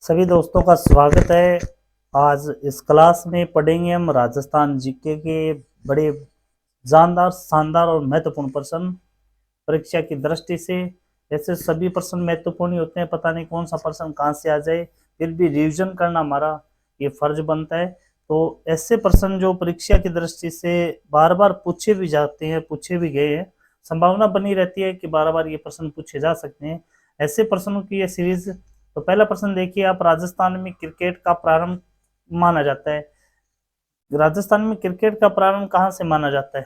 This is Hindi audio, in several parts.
सभी दोस्तों का स्वागत है। आज इस क्लास में पढ़ेंगे हम राजस्थान जीके के बड़े जानदार, शानदार और महत्वपूर्ण प्रश्न परीक्षा की दृष्टि से। ऐसे सभी प्रश्न महत्वपूर्ण ही होते हैं, पता नहीं कौन सा प्रश्न कहाँ से आ जाए, फिर भी रिवीजन करना हमारा ये फर्ज बनता है। तो ऐसे प्रश्न जो परीक्षा की दृष्टि से बार बार पूछे भी जाते हैं, पूछे भी गए हैं, संभावना बनी रहती है कि बार बार ये प्रश्न पूछे जा सकते हैं, ऐसे प्रश्नों की ये सीरीज। तो पहला प्रश्न देखिए आप, राजस्थान में क्रिकेट का प्रारंभ माना जाता है। राजस्थान में क्रिकेट का प्रारंभ कहाँ से माना जाता है?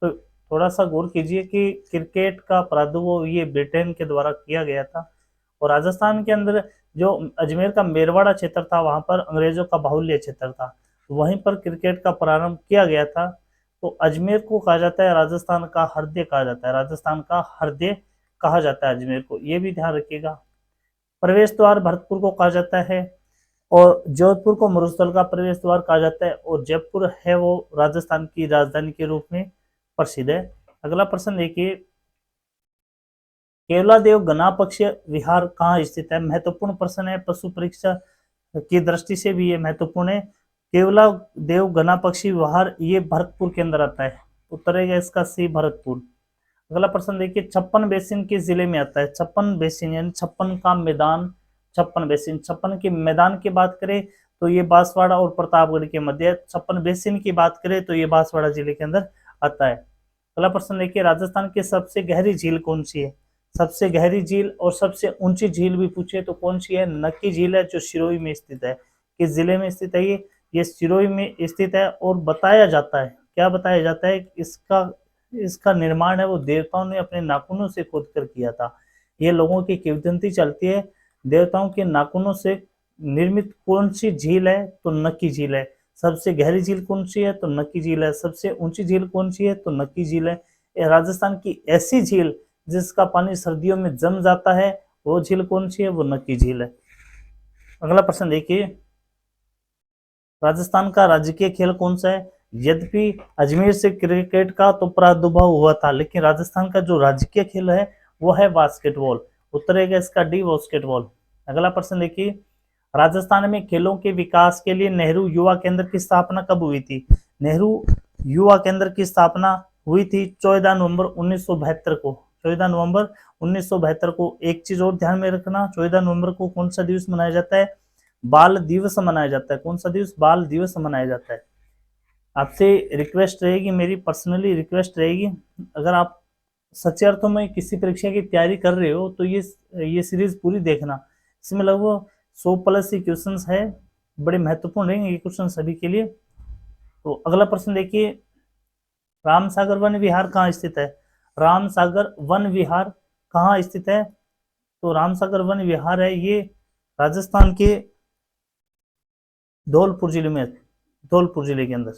तो थोड़ा सा गौर कीजिए कि क्रिकेट का प्रादुर्भाव ये ब्रिटेन के द्वारा किया गया था, और राजस्थान के अंदर जो अजमेर का मेरवाड़ा क्षेत्र था वहां पर अंग्रेजों का बाहुल्य क्षेत्र था, तो वहीं पर क्रिकेट का प्रारंभ किया गया था। तो अजमेर को कहा जाता है राजस्थान का हृदय कहा जाता है, राजस्थान का हृदय कहा जाता है अजमेर को, ये भी ध्यान रखिएगा। प्रवेश द्वार भरतपुर को कहा जाता है, और जोधपुर को मरुस्थल का प्रवेश द्वार कहा जाता है, और जयपुर है वो राजस्थान की राजधानी के रूप में प्रसिद्ध है। अगला प्रश्न देखिए, केवलादेव गणापक्ष विहार कहाँ स्थित है? महत्वपूर्ण प्रश्न है, पशु परीक्षा की दृष्टि से भी ये महत्वपूर्ण है। केवलादेव गणापक्षी विहार ये भरतपुर के अंदर आता है, उत्तर है इसका सी भरतपुर। अगला प्रश्न देखिए, छप्पन बेसिन किस जिले में आता है? छप्पन बेसिन यानी छप्पन का मैदान, छप्पन बेसिन, छप्पन के मैदान की बात करें तो ये बांसवाड़ा और प्रतापगढ़ के मध्य। छप्पन बेसिन की बात करें तो ये बांसवाड़ा जिले के अंदर आता है। अगला प्रश्न देखिए, राजस्थान की सबसे गहरी झील कौन सी है? सबसे गहरी झील और सबसे ऊंची झील भी पूछे तो कौन सी है? नक्की झील है, जो सिरोही में स्थित है। किस जिले में स्थित है ये सिरोही में स्थित है। और बताया जाता है, क्या बताया जाता है, इसका इसका निर्माण है वो देवताओं ने अपने नाखूनों से खोद कर किया था। ये लोगों की किंवदंती चलती है, देवताओं के नाखूनों से निर्मित कौन सी झील है? तो नक्की झील है। सबसे गहरी झील कौन सी है? तो नक्की झील है। सबसे ऊंची झील कौन सी है? तो नक्की झील है। राजस्थान की ऐसी झील जिसका पानी सर्दियों में जम जाता है, वो झील कौन सी है? वो नक्की झील है। अगला प्रश्न देखिए, राजस्थान का राजकीय खेल कौन सा है? यद्यपि अजमेर से क्रिकेट का तो प्रादुर्भाव हुआ था, लेकिन राजस्थान का जो राजकीय खेल है वो है बास्केटबॉल। उत्तर है इसका डी, बास्केटबॉल। अगला प्रश्न देखिए, राजस्थान में खेलों के विकास के लिए नेहरू युवा केंद्र की स्थापना कब हुई थी? नेहरू युवा केंद्र की स्थापना हुई थी 14 नवंबर 1972 को। 14 नवंबर 1972 को। एक चीज और ध्यान में रखना, 14 नवंबर को कौन सा दिवस मनाया जाता है? बाल दिवस मनाया जाता है। कौन सा दिवस? बाल दिवस मनाया जाता है। आपसे रिक्वेस्ट रहेगी, मेरी पर्सनली रिक्वेस्ट रहेगी, अगर आप सच्चे अर्थों में किसी परीक्षा की तैयारी कर रहे हो तो ये सीरीज पूरी देखना। इसमें लगभग 100 प्लस ही क्वेश्चन है, बड़े महत्वपूर्ण रहेंगे ये क्वेश्चन सभी के लिए। तो अगला प्रश्न देखिए, रामसागर वन विहार कहाँ स्थित है? रामसागर वन विहार कहाँ स्थित है? तो रामसागर वन विहार है ये राजस्थान के धौलपुर जिले में, धौलपुर जिले के अंदर,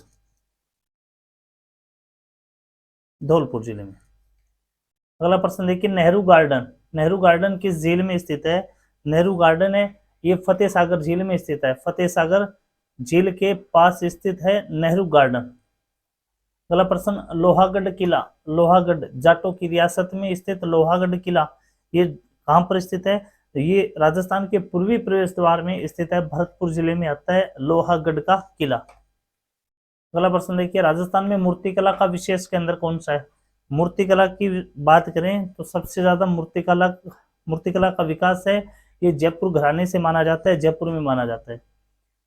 धौलपुर जिले में। अगला प्रश्न देखिए, नेहरू गार्डन, नेहरू गार्डन किस झील में स्थित है? नेहरू गार्डन है ये फतेह सागर झील में स्थित है। फतेह सागर झील के पास स्थित है नेहरू गार्डन। अगला प्रश्न, लोहागढ़ किला, लोहागढ़ जाटों की रियासत में स्थित लोहागढ़ किला ये कहां पर स्थित है? तो ये राजस्थान के पूर्वी प्रवेश द्वार में स्थित है, भरतपुर जिले में आता है लोहागढ़ का किला। अगला प्रश्न देखिए, राजस्थान में मूर्तिकला का विशेष केंद्र कौन सा है? मूर्तिकला की बात करें तो सबसे ज्यादा मूर्तिकला का विकास है ये जयपुर घराने से माना जाता है, जयपुर में माना जाता है।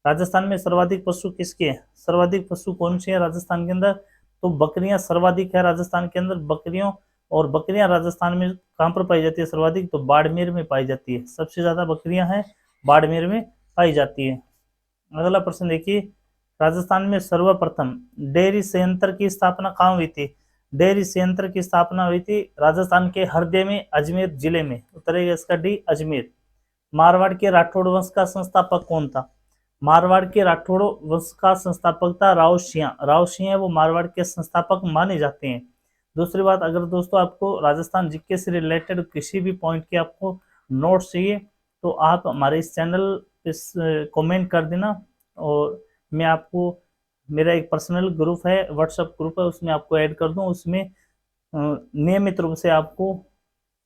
राजस्थान में सर्वाधिक पशु किसके हैं? सर्वाधिक पशु कौन से हैं राजस्थान के अंदर? तो बकरियां सर्वाधिक है राजस्थान के अंदर, बकरियों। और बकरियां राजस्थान में कहां पर पाई जाती है सर्वाधिक? तो बाड़मेर में पाई जाती है, सबसे ज्यादा बकरियां हैं बाड़मेर में पाई जाती है। अगला प्रश्न देखिए, राजस्थान में सर्वप्रथम डेयरी संयंत्र की स्थापना कहाँ हुई थी? डेयरी संयंत्र की स्थापना हुई थी राजस्थान के हरदे में, अजमेर जिले में। उत्तर है इसका डी, अजमेर। मारवाड़ के राठौड़ वंश का संस्थापक कौन था? मारवाड़ के राठौड़ वंश का संस्थापक था राव सिंह। राव सिंह वो मारवाड़ के संस्थापक माने जाते हैं। दूसरी बात, अगर दोस्तों आपको राजस्थान जीके से रिलेटेड किसी भी पॉइंट के आपको नोट चाहिए तो आप हमारे इस चैनल पे कमेंट कर देना, और मैं आपको, मेरा एक पर्सनल ग्रुप है, व्हाट्सएप ग्रुप है, उसमें आपको ऐड कर दूं। उसमें नियमित रूप से आपको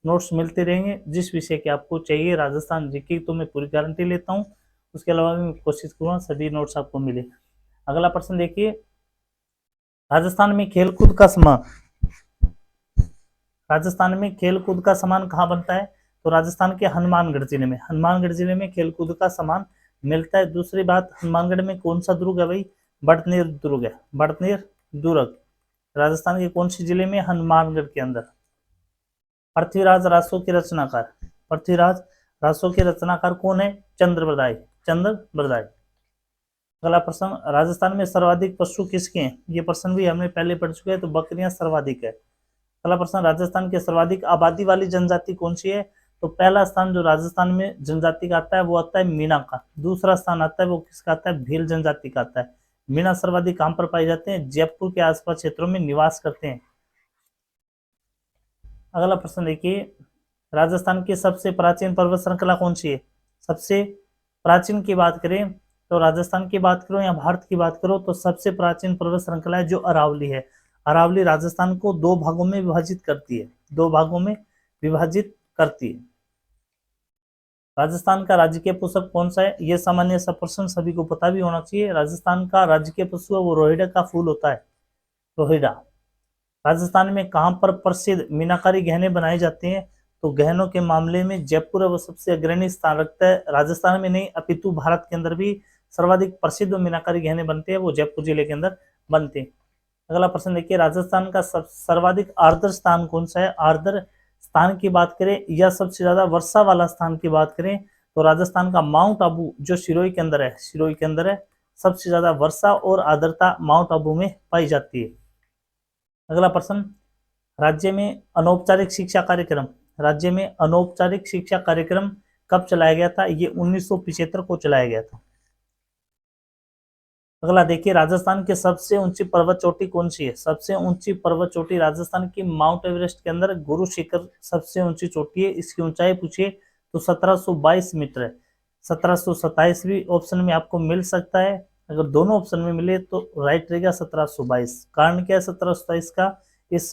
नोट्स मिलते रहेंगे। जिस विषय के आपको चाहिए राजस्थान जीके तो मैं पूरी गारंटी लेता हूँ, उसके अलावा भी मैं कोशिश करूँगा सभी नोट्स आपको मिले। अगला प्रश्न देखिए, राजस्थान में खेलकूद का सामान, राजस्थान में खेलकूद का सामान कहाँ बनता है? तो राजस्थान के हनुमानगढ़ जिले में, हनुमानगढ़ जिले में खेलकूद का सामान मिलता है। दूसरी बात, हनुमानगढ़ में कौन सा दुर्ग है भाई? बड़तनेर दुर्ग है, बड़तनेर दुर्ग राजस्थान के कौन से जिले में? हनुमानगढ़ के अंदर। पृथ्वीराज रासो के रचनाकार, पृथ्वीराज रासो के रचनाकार कौन है? चंद्रबरदाई, चंद्रबरदाई। अगला प्रश्न, राजस्थान में सर्वाधिक पशु किसके हैं? ये प्रश्न भी हमने पहले पढ़ चुके हैं, तो बकरियां सर्वाधिक है। अगला प्रश्न, राजस्थान के सर्वाधिक आबादी वाली जनजाति कौन सी है? तो पहला स्थान जो राजस्थान में जनजाति का आता है वो आता है मीणा का। दूसरा स्थान आता है वो किसका आता है? भील जनजाति का आता है। मीणा सर्वाधिक कहां पर पाए जाते हैं? जयपुर के आसपास क्षेत्रों में निवास करते हैं। अगला प्रश्न देखिए, राजस्थान की सबसे प्राचीन पर्वत श्रृंखला कौन सी है? सबसे प्राचीन की बात करें तो राजस्थान की बात करो या भारत की बात करो तो सबसे प्राचीन पर्वत श्रृंखला है जो अरावली है। अरावली राजस्थान को दो भागों में विभाजित करती है, दो भागों में विभाजित करती है। राजस्थान का राजकीय पुष्प कौन सा है? यह सामान्य सा प्रश्न सभी को पता भी होना चाहिए। राजस्थान का राजकीय पुष्प वो रोहिड़ा का फूल होता है, रोहिड़ा। राजस्थान में कहां पर प्रसिद्ध मीनाकारी गहने बनाए जाते हैं? तो गहनों के मामले में जयपुर वो सबसे अग्रणी स्थान रखता है। राजस्थान में नहीं अपितु भारत के अंदर भी सर्वाधिक प्रसिद्ध मीनाकारी गहने बनते हैं वो जयपुर जिले के अंदर बनते हैं। अगला प्रश्न देखिए, राजस्थान का सर्वाधिक आर्द्र स्थान कौन सा है? आर्द्र स्थान की बात करें या सबसे ज्यादा वर्षा वाला स्थान की बात करें तो राजस्थान का माउंट आबू जो सिरोही के अंदर है, सिरोही के अंदर है, सबसे ज्यादा वर्षा और आर्द्रता माउंट आबू में पाई जाती है। अगला प्रश्न, राज्य में अनौपचारिक शिक्षा कार्यक्रम, राज्य में अनौपचारिक शिक्षा कार्यक्रम कब चलाया गया था? ये 1975 को चलाया गया था। अगला देखिए, राजस्थान की सबसे ऊंची पर्वत चोटी कौन सी है? सबसे ऊंची पर्वत चोटी राजस्थान की माउंट एवरेस्ट के अंदर गुरु शिखर सबसे ऊंची चोटी है। इसकी ऊंचाई पूछिए तो 1722 मीटर है। 1727 भी ऑप्शन में आपको मिल सकता है, अगर दोनों ऑप्शन में मिले तो राइट रहेगा 1722। कारण क्या है 1727 का? इस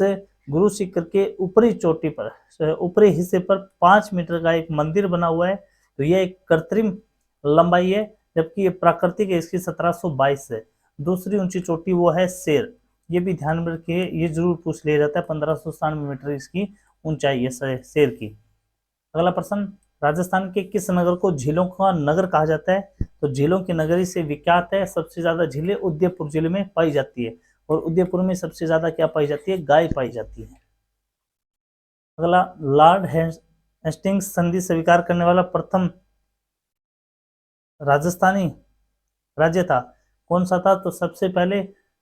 गुरु शिखर के ऊपरी चोटी पर, ऊपरी हिस्से पर 5 मीटर का एक मंदिर बना हुआ है, तो यह एक कृत्रिम लंबाई है, जबकि ये प्राकृतिक है, इसकी 1722 है। दूसरी ऊंची चोटी वो है शेर, ये भी ध्यान में रखिए, ये जरूर पूछ लिया जाता है। 1597 मीटर इसकी ऊंचाई है शेर की। अगला प्रश्न, राजस्थान के किस नगर को झीलों का नगर कहा जाता है? तो झीलों की नगरी से विख्यात है। सबसे ज्यादा झीलें उदयपुर जिले में पाई जाती है, और उदयपुर में सबसे ज्यादा क्या पाई जाती है? गाय पाई जाती है। अगला, लॉर्ड हेस्टिंग्स संधि स्वीकार करने वाला प्रथम राजस्थानी राज्य था, कौन सा था? तो सबसे पहले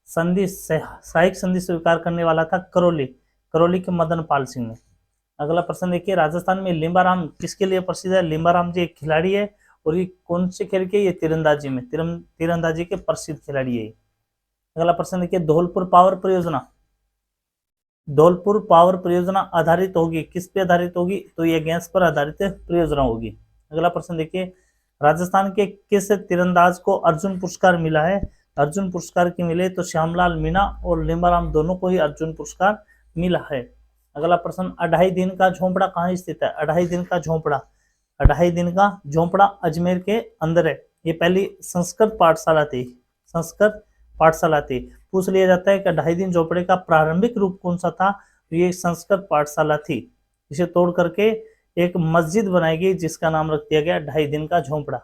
संधि सहायक संधि स्वीकार करने वाला था करौली, करौली के मदन पाल सिंह ने। अगला प्रश्न देखिए, राजस्थान में लिम्बाराम किसके लिए प्रसिद्ध है? लिम्बाराम जी एक खिलाड़ी है, और ये कौन से खेल के? ये तीरंदाजी में, तीरंदाजी के प्रसिद्ध खिलाड़ी है। अगला प्रश्न देखिए, धौलपुर पावर परियोजना, धौलपुर पावर परियोजना आधारित होगी किस पे आधारित होगी? तो ये गैस पर आधारित परियोजना होगी। अगला प्रश्न देखिए, राजस्थान के किस तीरंदाज को अर्जुन पुरस्कार मिला है? अर्जुन पुरस्कार की मिले तो श्यामलाल मीणा और लिम्बाराम दोनों को ही अर्जुन पुरस्कार मिला है। अगला प्रश्न, अढ़ाई दिन का झोंपड़ा कहाँ स्थित है? अढ़ाई दिन का झोंपड़ा, अढ़ाई दिन का झोंपड़ा अजमेर के अंदर है। ये पहली संस्कृत पाठशाला थी, संस्कृत पाठशाला थी। पूछ लिया जाता है कि ढाई दिन झोपड़े का प्रारंभिक रूप कौन सा था? तो ये संस्कृत पाठशाला थी। इसे तोड़ करके एक मस्जिद बनाई गई जिसका नाम रख दिया गया ढाई दिन का झोंपड़ा।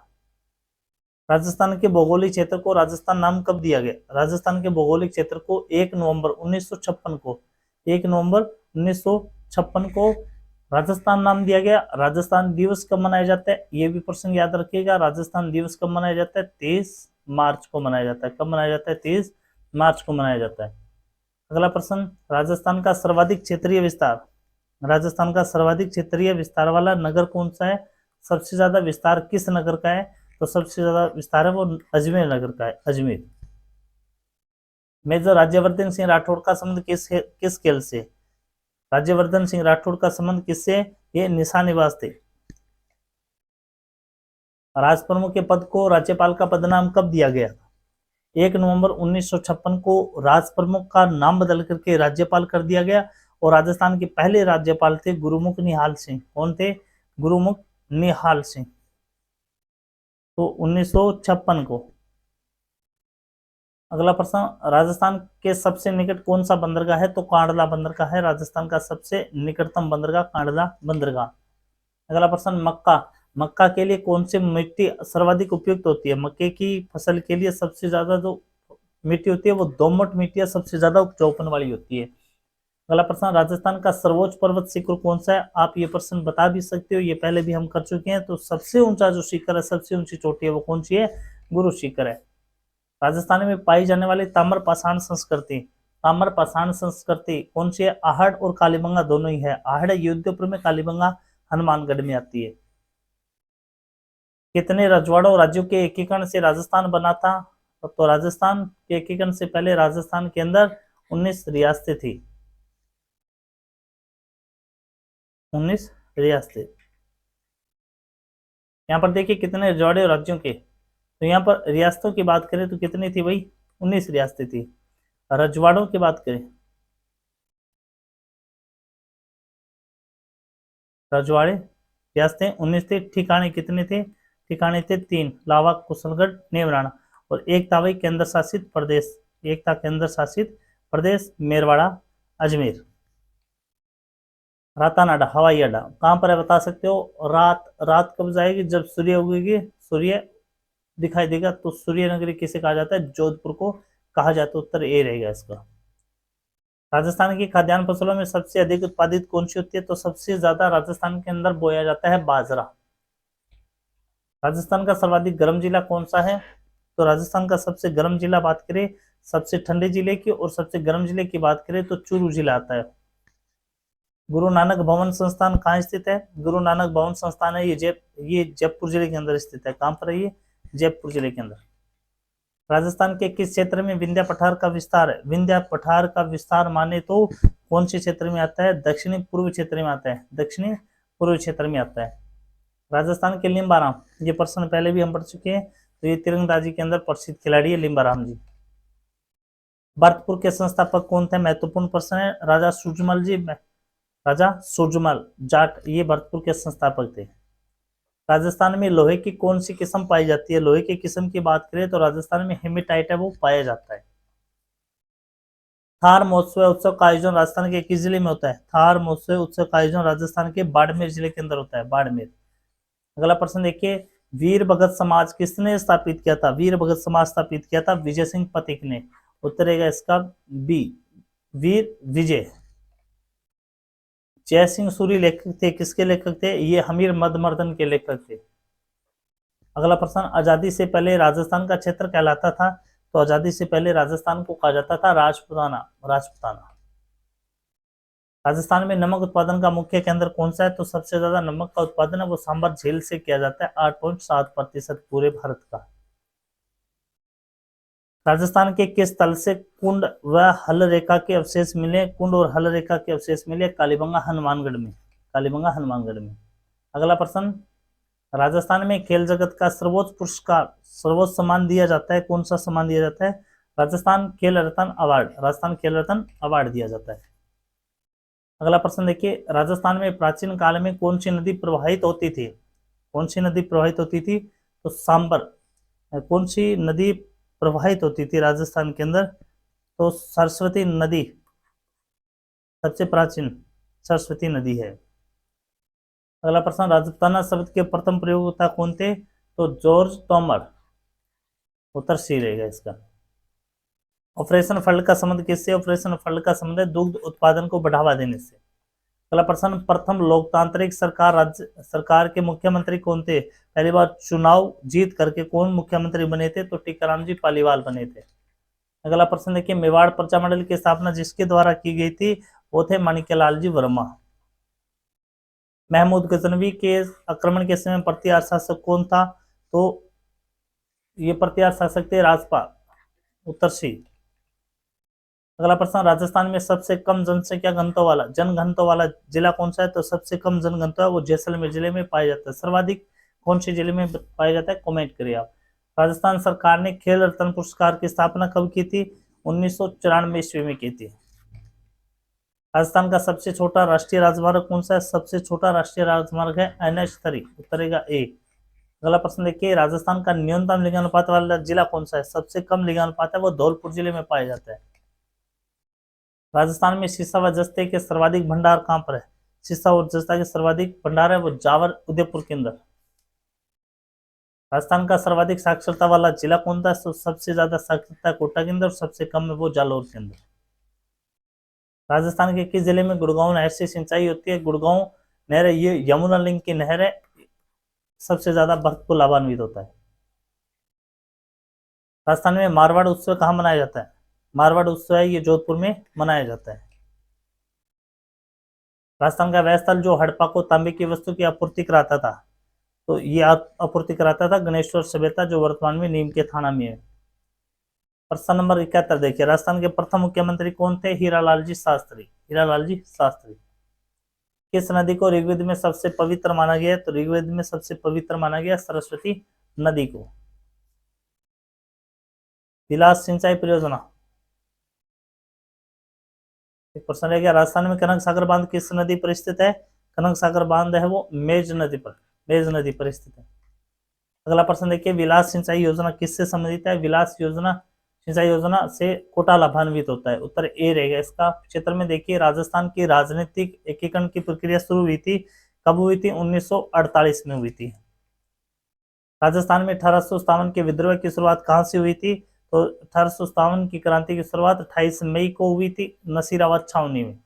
राजस्थान के भौगोलिक क्षेत्र को राजस्थान नाम कब दिया गया? राजस्थान के भौगोलिक क्षेत्र को 1 नवंबर 1956 को, 1 नवंबर 1956 को राजस्थान नाम दिया गया। राजस्थान दिवस कब मनाया जाता है? ये भी प्रश्न याद रखिएगा। राजस्थान दिवस कब मनाया जाता है? 23 मार्च को मनाया जाता है। कब मनाया जाता है? 23 मार्च को मनाया जाता है। अगला प्रश्न, राजस्थान का सर्वाधिक क्षेत्रीय विस्तार, राजस्थान का सर्वाधिक क्षेत्रीय विस्तार वाला नगर कौन सा है? सबसे ज्यादा विस्तार किस नगर का है? तो सबसे ज्यादा विस्तार है वो अजमेर नगर का है, अजमेर। मेजर राज्यवर्धन सिंह राठौड़ का संबंध किस खेल से? राज्यवर्धन सिंह राठौड़ का संबंध किससे? ये निशानेबाज थे। राजप्रमुख के पद को राज्यपाल का पदनाम कब दिया गया? 1 नवंबर 1956 को राजप्रमुख का नाम बदल करके राज्यपाल कर दिया गया, और राजस्थान के पहले राज्यपाल थे गुरुमुख निहाल सिंह। कौन थे? गुरुमुख निहाल सिंह। तो 1956 को। अगला प्रश्न, राजस्थान के सबसे निकट कौन सा बंदरगाह है? तो कांडला बंदरगाह है राजस्थान का सबसे निकटतम बंदरगाह, कांडला बंदरगाह। अगला प्रश्न, मक्का, मक्का के लिए कौन सी मिट्टी सर्वाधिक उपयुक्त होती है? मक्के की फसल के लिए सबसे ज्यादा जो मिट्टी होती है वो दोमट मिट्टी या सबसे ज्यादा उपजाऊपन वाली होती है। अगला प्रश्न, राजस्थान का सर्वोच्च पर्वत शिखर कौन सा है? आप ये प्रश्न बता भी सकते हो, ये पहले भी हम कर चुके हैं। तो सबसे ऊंचा जो शिखर है, सबसे ऊंची चोटी है, वो कौन सी है? गुरु शिखर है। राजस्थान में पाई जाने वाली ताम्र पाषाण संस्कृति, ताम्र पाषाण संस्कृति कौन सी है? आहड़ और कालीबंगा दोनों ही है। आहड़ योधपुर में, कालीबंगा हनुमानगढ़ में आती है। कितने रजवाड़ों और राज्यों के एकीकरण से राजस्थान बना था? तो राजस्थान के एकीकरण से पहले राजस्थान के अंदर 19 रियासतें थी। 19 रियासतें। यहाँ पर देखिए कितने रजवाड़े और राज्यों के, तो यहाँ पर रियासतों की बात करें तो कितनी थी भाई? 19 रियासतें थी। रजवाड़ों की बात करें, रजवाड़े रियासतें 19 थे। ठिकाने कितने थे? ठिकाने थे 3, लावा, कुशलगढ़, नेवराना। और एक था भाई केंद्र शासित प्रदेश, एक था केंद्र शासित प्रदेश मेरवाड़ा, अजमेर। रातानाडा हवाई अड्डा कहाँ पर है बता सकते हो? रात, रात कब जाएगी? जब सूर्य उगेगी, सूर्य दिखाई देगा। तो सूर्य नगरी किसे कहा जाता है? जोधपुर को कहा जाता है। उत्तर ए रहेगा इसका। राजस्थान की खाद्यान्न फसलों में सबसे अधिक उत्पादित कौन सी होती है? तो सबसे ज्यादा राजस्थान के अंदर बोया जाता है बाजरा। राजस्थान का सर्वाधिक गर्म जिला कौन सा है? तो राजस्थान का सबसे गर्म जिला बात करें, सबसे ठंडे जिले की और सबसे गर्म जिले की बात करें तो चूरू जिला आता है। गुरु नानक भवन संस्थान कहाँ स्थित है? गुरु नानक भवन संस्थान है ये जयपुर जिले के अंदर स्थित है। कहाँ पर है ये? जयपुर जिले के अंदर। राजस्थान के किस क्षेत्र में विंध्या पठार का विस्तार है? विंध्या पठार का विस्तार माने तो कौन से क्षेत्र में आता है? दक्षिणी पूर्व क्षेत्र में आता है। दक्षिणी पूर्व क्षेत्र में आता है। राजस्थान के लिम्बाराम, ये प्रश्न पहले भी हम पढ़ चुके हैं। तो ये तीरंदाजी के अंदर प्रसिद्ध खिलाड़ी है लिम्बाराम जी। भरतपुर के संस्थापक कौन थे? महत्वपूर्ण प्रश्न है। राजा सूरजमल जी, राजा सूरजमल जाट, ये भरतपुर के संस्थापक थे। राजस्थान में लोहे की कौन सी किस्म पाई जाती है? लोहे की किस्म की बात करें तो राजस्थान में हेमेटाइट है, वो पाया जाता है। थार महोत्सव उत्सव का आयोजन राजस्थान के किस जिले में होता है? थार महोत्सव उत्सव का आयोजन राजस्थान के बाड़मेर जिले के अंदर होता है, बाड़मेर। अगला प्रश्न देखिए, वीर भगत समाज किसने स्थापित किया था? वीर भगत समाज स्थापित किया था विजय सिंह पथिक ने। उत्तर रहेगा इसका बी, वीर विजय। जय सिंह सूरी लेखक थे, किसके लेखक थे? ये हमीर मदमर्दन के लेखक थे। अगला प्रश्न, आजादी से पहले राजस्थान का क्षेत्र कहलाता था? तो आजादी से पहले राजस्थान को कहा जाता था राजपुताना, राजपुताना। राजस्थान में नमक उत्पादन का मुख्य केंद्र कौन सा है? तो सबसे ज्यादा नमक का उत्पादन है वो सांबर झील से किया जाता है, 8.7% पूरे भारत का। राजस्थान के किस तल से कुंड व हल रेखा के अवशेष मिले? कुंड और हल रेखा के अवशेष मिले कालीबंगा हनुमानगढ़ में, कालीबंगा हनुमानगढ़ में। अगला प्रश्न, राजस्थान में खेल जगत का सर्वोच्च पुरस्कार, सर्वोच्च सम्मान दिया जाता है, कौन सा सम्मान दिया जाता है? राजस्थान खेल रत्न अवार्ड, राजस्थान खेल रत्न अवार्ड दिया जाता है। अगला प्रश्न देखिए, राजस्थान में प्राचीन काल में कौन सी नदी प्रवाहित होती थी? कौन सी नदी प्रवाहित होती थी? तो सांबर। कौन सी नदी प्रवाहित होती थी राजस्थान के अंदर? तो सरस्वती नदी, सबसे प्राचीन सरस्वती नदी है। अगला प्रश्न, राजपुताना शब्द के प्रथम प्रयोगकर्ता कौन थे? तो जॉर्ज टॉमर। उत्तर सी रहेगा इसका। ऑपरेशन फ्लड का संबंध किससे? ऑपरेशन फ्लड का संबंध है दुग्ध उत्पादन को बढ़ावा देने से। अगला प्रश्न, प्रथम लोकतांत्रिक सरकार, राज्य सरकार के मुख्यमंत्री कौन थे? पहली बार चुनाव जीत करके कौन मुख्यमंत्री बने थे? तो टीकाराम जी पालीवाल बने थे। अगला प्रश्न देखिए, मेवाड़ प्रजामंडल की स्थापना जिसके द्वारा की गई थी वो थे माणिक्यलाल जी वर्मा। महमूद गजनवी के आक्रमण के समय प्रतिहार शासक कौन था? तो ये प्रतिहार शासक थे राजपाल। उत्तर सी। अगला प्रश्न, राजस्थान में सबसे कम जनसंख्या घनत्व वाला, जनघनत्व वाला जिला कौन सा है? तो सबसे कम जनघनत्व है वो जैसलमेर जिले में पाया जाता है। सर्वाधिक कौन से जिले में पाया जाता है? कमेंट करिए आप। राजस्थान सरकार ने खेल रत्न पुरस्कार की स्थापना कब की थी? 1994 ईस्वी में की थी। राजस्थान का सबसे छोटा राष्ट्रीय राजमार्ग कौन सा है? सबसे छोटा राष्ट्रीय राजमार्ग है NH3, उत्तरेगा ए। अगला प्रश्न देखिए, राजस्थान का न्यूनतम लिंगानुपात वाला जिला कौन सा है? सबसे कम लिंगानुपात है वो धौलपुर जिले में पाया जाता है। राजस्थान में सीसा व जस्ते के सर्वाधिक भंडार कहां पर है? सीसा और जस्ता के सर्वाधिक भंडार है वो जावर उदयपुर के अंदर। राजस्थान का सर्वाधिक साक्षरता वाला जिला कौन था? तो सबसे ज्यादा साक्षरता कोटा के अंदर, सबसे कम है वो जालौर के अंदर। राजस्थान के किस जिले में गुड़गांव नहर से सिंचाई होती है? गुड़गांव नहर ये यमुना लिंक की नहर है, सबसे ज्यादा भक्त को लाभान्वित होता है। राजस्थान में मारवाड़ उत्सव कहाँ मनाया जाता है? मारवाड़ उत्सव है ये जोधपुर में मनाया जाता है। राजस्थान का वह स्थल जो हड़प्पा को तांबे की वस्तु की आपूर्ति कराता था, तो ये आपूर्ति कराता था गणेश्वर सभ्यता, जो वर्तमान में नीम के थाना में है। प्रश्न नंबर 71 देखिए, राजस्थान के प्रथम मुख्यमंत्री कौन थे? हीरालाल जी शास्त्री। हीरालाल जी शास्त्री। किस नदी को ऋग्वेद में सबसे पवित्र माना गया? तो ऋग्वेद में सबसे पवित्र माना गया सरस्वती नदी को। विलास सिंचाई परियोजना, एक प्रश्न रह गया, राजस्थान में कनक सागर बांध किस नदी पर स्थित है? कनक सागर बांध है वो मेज नदी पर, मेज नदी पर स्थित है। अगला प्रश्न देखिए, विलास सिंचाई योजना किससे संबंधित है? विलास योजना सिंचाई योजना से कोटा लाभान्वित होता है, उत्तर ए रहेगा इसका। क्षेत्र में देखिए, राजस्थान की राजनीतिक एकीकरण की प्रक्रिया शुरू हुई थी, कब हुई थी? 1948 में हुई थी। राजस्थान में 1857 के विद्रोह की शुरुआत कहां से हुई थी? तो 1857 की क्रांति की शुरुआत 28 मई को हुई थी नसीराबाद छावनी में।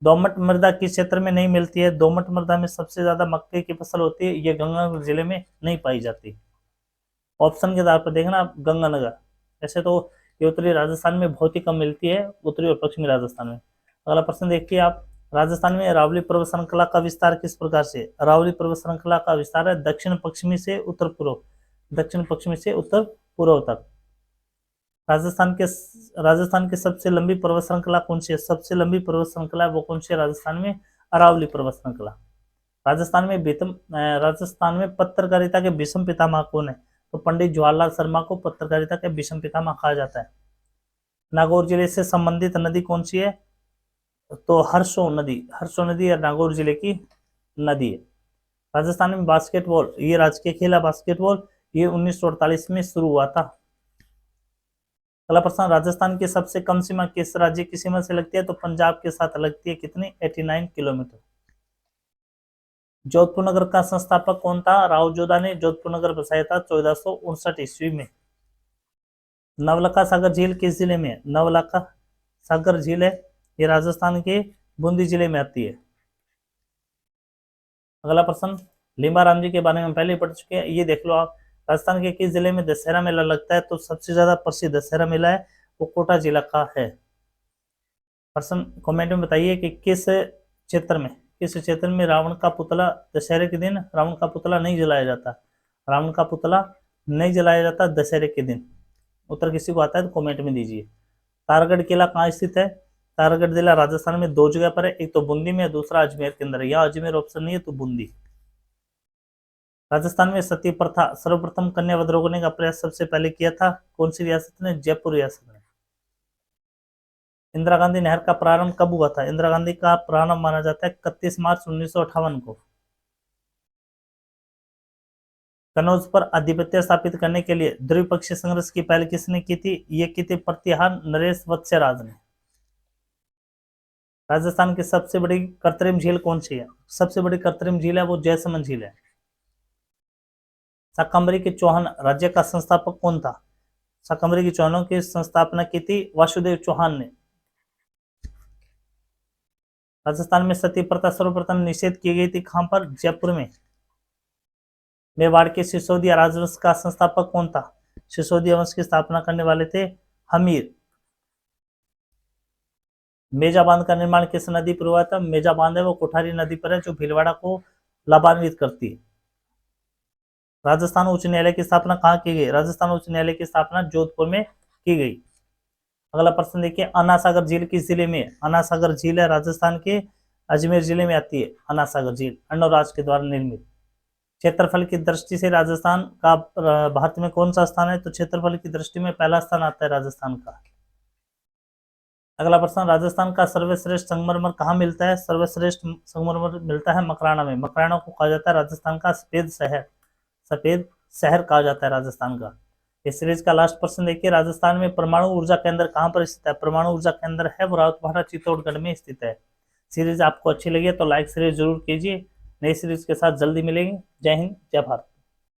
दोमट मृदा किस क्षेत्र में नहीं मिलती है? दोमट मृदा में सबसे ज्यादा मक्के की फसल होती है, ये गंगानगर जिले में नहीं पाई जाती। ऑप्शन के आधार पर देखना, गंगानगर। ऐसे तो ये उत्तरी राजस्थान में बहुत ही कम मिलती है, उत्तरी और पश्चिमी राजस्थान में। अगला प्रश्न देखिए आप, राजस्थान में अरावली पर्वत श्रृंखला का विस्तार किस प्रकार से? अरावली पर्वत श्रृंखला का विस्तार है दक्षिण पश्चिमी से उत्तर पूर्व, दक्षिण पश्चिमी से उत्तर पूर्व तक। राजस्थान की सबसे लंबी पर्वत श्रृंखला कौन सी है? सबसे लंबी पर्वत श्रृंखला वो कौन सी है राजस्थान में? अरावली पर्वत श्रृंखला। राजस्थान में पत्रकारिता के भीष्म पितामह कौन है? तो पंडित जवाहरलाल शर्मा को पत्रकारिता के भीष्म पितामह कहा जाता है। नागौर जिले से संबंधित नदी कौन सी है? तो हरसो नदी नागौर जिले की नदी है। राजस्थान में बास्केटबॉल, ये राजकीय खेल है बास्केटबॉल, ये 1948 में शुरू हुआ था। अगला प्रश्न, राजस्थान की सबसे कम सीमा किस राज्य की सीमा से लगती है? तो पंजाब के साथ लगती है, कितनी? 89 किलोमीटर। जोधपुर नगर का संस्थापक कौन था? राव जोधा ने जोधपुर नगर बसाया था 1459 ईस्वी में। नवलखा सागर झील किस जिले में है? नवलखा सागर झील है ये राजस्थान के बूंदी जिले में आती है। अगला प्रश्न, लीमाराम जी के बारे में पहले पढ़ चुके हैं, ये देख लो आप। राजस्थान के किस जिले में दशहरा मेला लगता है? तो सबसे ज्यादा प्रसिद्ध दशहरा मेला है वो कोटा जिला का है। प्रश्न कमेंट में बताइए कि किस क्षेत्र में रावण का पुतला दशहरे के दिन रावण का पुतला नहीं जलाया जाता? रावण का पुतला नहीं जलाया जाता दशहरे के दिन। उत्तर किसी को आता है तो कमेंट में दीजिए। तारगढ़ किला कहाँ स्थित है? तारगढ़ जिला राजस्थान में दो जगह पर है, एक तो बूंदी में, दूसरा अजमेर के अंदर है। यहाँ अजमेर ऑप्शन नहीं है तो बूंदी। राजस्थान में सती प्रथा सर्वप्रथम कन्या वध रोकने का प्रयास सबसे पहले किया था कौन सी रियासत ने? जयपुर रियासत ने। इंदिरा गांधी नहर का प्रारंभ कब हुआ था? इंदिरा गांधी का प्रारंभ माना जाता है 31 मार्च 1958 को। कनौज पर आधिपत्य स्थापित करने के लिए द्विपक्षीय संघर्ष की पहल किसने की थी? ये की थी प्रतिहार नरेश वत्स्यराज ने। राजस्थान की सबसे बड़ी कृत्रिम झील कौन सी है? सबसे बड़ी कृत्रिम झील है वो जयसमंद झील है। शाकंभरी के चौहान राज्य का संस्थापक कौन था? शाकंभरी के चौहानों की संस्थापना की थी वासुदेव चौहान ने। राजस्थान में सती प्रथा सर्वप्रथम निषेध की गई थी कहां पर? जयपुर में। मेवाड़ के सिसोदिया राजवंश का संस्थापक कौन था? सिसोदिया वंश की स्थापना करने वाले थे हमीर। मेजा बांध का निर्माण किस नदी पर हुआ था? मेजा बांध है वो कोठारी नदी पर है, जो भीलवाड़ा को लाभान्वित करती है। राजस्थान उच्च न्यायालय की स्थापना कहाँ की गई? राजस्थान उच्च न्यायालय की स्थापना जोधपुर में की गई। अगला प्रश्न देखिए, अन्ना सागर झील किस जिले में है? अन्ना सागर झील है राजस्थान के अजमेर जिले में आती है। अन्ना सागर झील अर्णवराज के द्वारा निर्मित। क्षेत्रफल की दृष्टि से राजस्थान का भारत में कौन सा स्थान है? तो क्षेत्रफल की दृष्टि में पहला स्थान आता है राजस्थान का। अगला प्रश्न, राजस्थान का सर्वश्रेष्ठ संगमरमर कहाँ मिलता है? सर्वश्रेष्ठ संगमरमर मिलता है मकराना में। मकराना को कहा जाता है राजस्थान का सफेद शहर, सफेद शहर कहा जाता है राजस्थान का। इस सीरीज का लास्ट प्रश्न देखिए, राजस्थान में परमाणु ऊर्जा केंद्र कहाँ पर स्थित है? परमाणु ऊर्जा केंद्र है वो रावतभाटा चित्तौड़गढ़ में स्थित है। सीरीज आपको अच्छी लगी है तो लाइक सीरीज जरूर कीजिए। नई सीरीज के साथ जल्दी मिलेंगे। जय हिंद, जय भारत।